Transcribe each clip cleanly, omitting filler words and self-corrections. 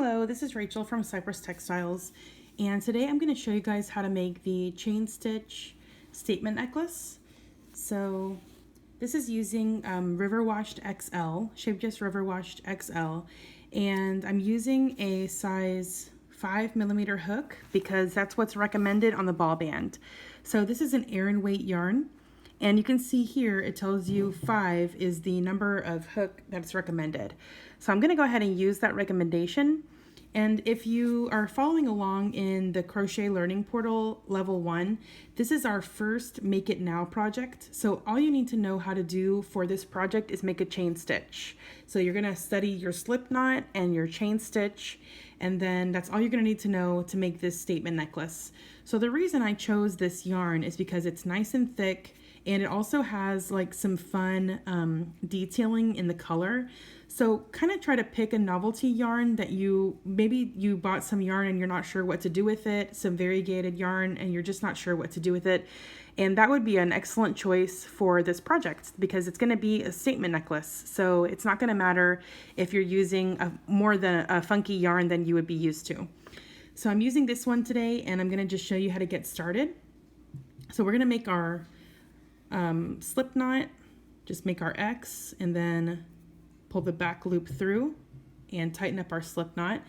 Hello, this is Rachel from CypressTextiles, and today I'm going to show you guys how to make the chain stitch statement necklace. So this is using River Washed XL, Shape Just River Washed XL, and I'm using a size 5mm hook because that's what's recommended on the ball band. So this is an Aran weight yarn, and you can see here it tells you 5 is the number of hook that's recommended. So I'm going to go ahead and use that recommendation. And if you are following along in the Crochet Learning Portal Level 1, this is our first Make It Now project. So all you need to know how to do for this project is make a chain stitch. So you're going to study your slip knot and your chain stitch, and then that's all you're going to need to know to make this statement necklace. So the reason I chose this yarn is because it's nice and thick, and it also has like some fun detailing in the color. So kind of try to pick a novelty yarn that maybe you bought some yarn and you're not sure what to do with it, some variegated yarn and you're just not sure what to do with it. And that would be an excellent choice for this project because it's going to be a statement necklace. So it's not going to matter if you're using more than a funky yarn than you would be used to. So I'm using this one today, and I'm going to just show you how to get started. So we're going to make our slip knot, just make our X, and then pull the back loop through and tighten up our slip knot,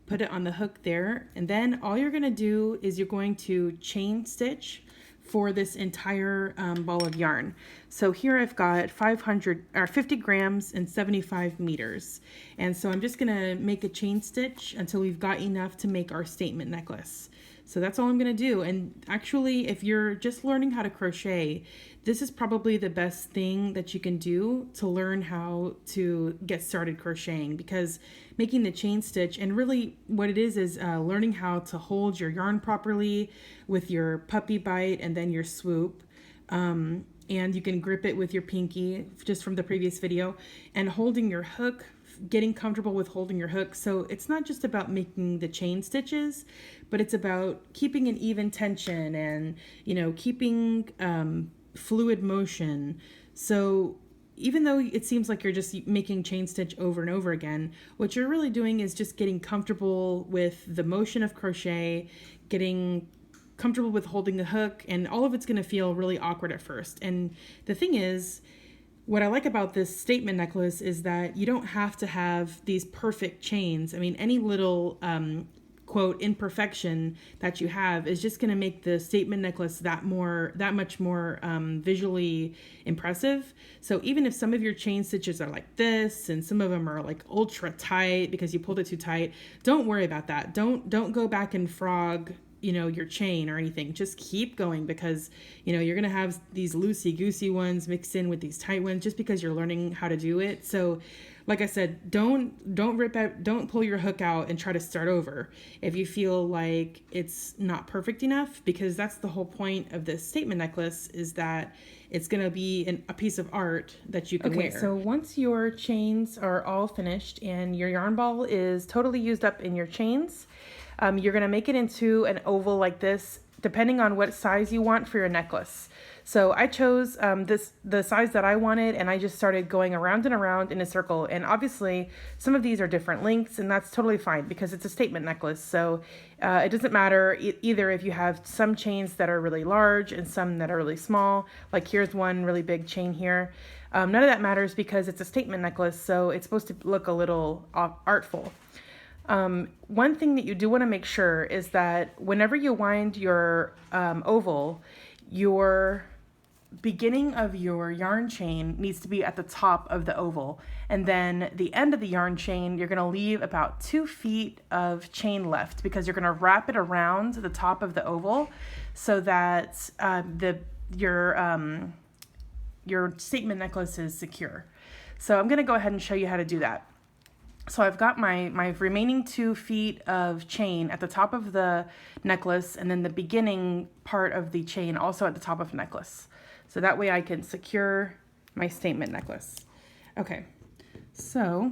put it on the hook there, and then all you're going to do is you're going to chain stitch for this entire ball of yarn. So here I've got 50 grams and 75 meters, and so I'm just going to make a chain stitch until we've got enough to make our statement necklace. So that's all I'm going to do. And actually, if you're just learning how to crochet, this is probably the best thing that you can do to learn how to get started crocheting, because making the chain stitch, and really what it is learning how to hold your yarn properly with your puppy bite and then your swoop. And you can grip it with your pinky just from the previous video, and holding your hook, getting comfortable with holding your hook. So it's not just about making the chain stitches, but it's about keeping an even tension and, keeping fluid motion. So even though it seems like you're just making chain stitch over and over again, what you're really doing is just getting comfortable with the motion of crochet, getting comfortable with holding the hook, and all of it's going to feel really awkward at first. And the thing is, what I like about this statement necklace is that you don't have to have these perfect chains. I mean, any little quote imperfection that you have is just going to make the statement necklace that much more visually impressive. So even if some of your chain stitches are like this and some of them are like ultra tight because you pulled it too tight, don't worry about that. Don't go back and frog your chain or anything. Just keep going, because you're gonna have these loosey-goosey ones mixed in with these tight ones just because you're learning how to do it. So like I said, don't pull your hook out and try to start over if you feel like it's not perfect enough, because that's the whole point of this statement necklace, is that it's going to be a piece of art that you can wear. So once your chains are all finished and your yarn ball is totally used up in your chains, you're going to make it into an oval like this, depending on what size you want for your necklace. So I chose the size that I wanted, and I just started going around and around in a circle. And obviously some of these are different lengths, and that's totally fine because it's a statement necklace. So it doesn't matter either if you have some chains that are really large and some that are really small. Like here's one really big chain here. None of that matters because it's a statement necklace, so it's supposed to look a little artful. One thing that you do want to make sure is that whenever you wind your oval, your beginning of your yarn chain needs to be at the top of the oval, and then the end of the yarn chain, you're going to leave about 2 feet of chain left, because you're going to wrap it around the top of the oval so that your statement necklace is secure. So I'm going to go ahead and show you how to do that. So I've got my remaining 2 feet of chain at the top of the necklace, and then the beginning part of the chain also at the top of the necklace. So that way I can secure my statement necklace. Okay, so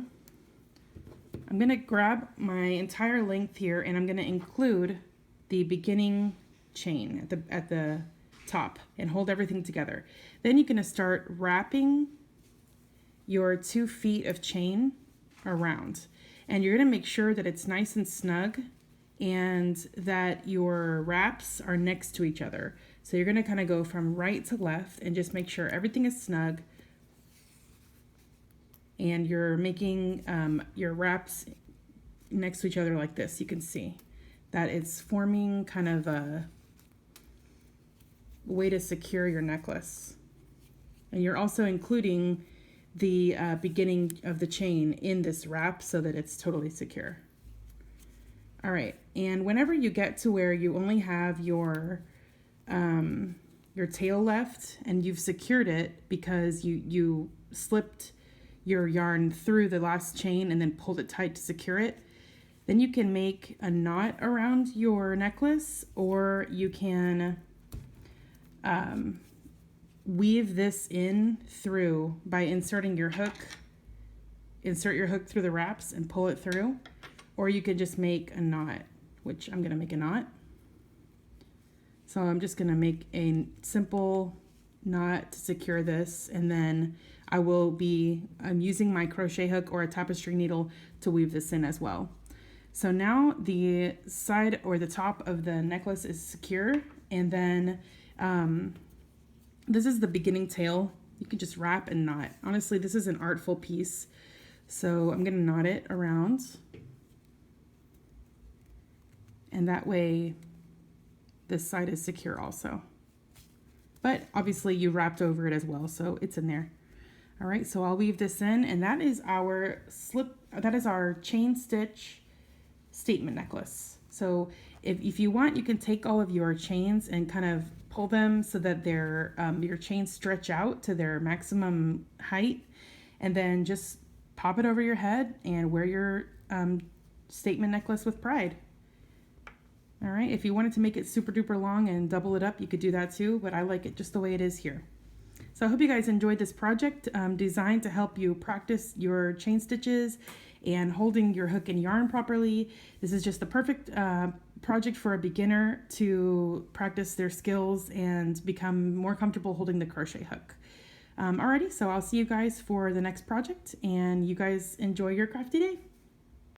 I'm going to grab my entire length here, and I'm going to include the beginning chain at the top and hold everything together. Then you're going to start wrapping your 2 feet of chain around. And you're going to make sure that it's nice and snug and that your wraps are next to each other. So you're going to kind of go from right to left and just make sure everything is snug. And you're making your wraps next to each other like this. You can see that it's forming kind of a way to secure your necklace. And you're also including the beginning of the chain in this wrap so that it's totally secure. All right, and whenever you get to where you only have your tail left and you've secured it because you slipped your yarn through the last chain and then pulled it tight to secure it, then you can make a knot around your necklace, or you can weave this in through by inserting your hook. Insert your hook through the wraps and pull it through, or you could just make a knot, which I'm gonna make a knot. So I'm just gonna make a simple knot to secure this, and then I'm using my crochet hook or a tapestry needle to weave this in as well. So now the side or the top of the necklace is secure, and then this is the beginning tail. You can just wrap and knot. Honestly, this is an artful piece. So I'm gonna knot it around. And that way this side is secure also. But obviously you wrapped over it as well, so it's in there. All right, so I'll weave this in, and that is our chain stitch statement necklace. So if you want, you can take all of your chains and kind of pull them so that your chains stretch out to their maximum height, and then just pop it over your head and wear your statement necklace with pride. All right, if you wanted to make it super duper long and double it up, you could do that too, but I like it just the way it is here. So I hope you guys enjoyed this project designed to help you practice your chain stitches and holding your hook and yarn properly. This is just the perfect project for a beginner to practice their skills and become more comfortable holding the crochet hook. Alrighty, so I'll see you guys for the next project, and you guys enjoy your crafty day.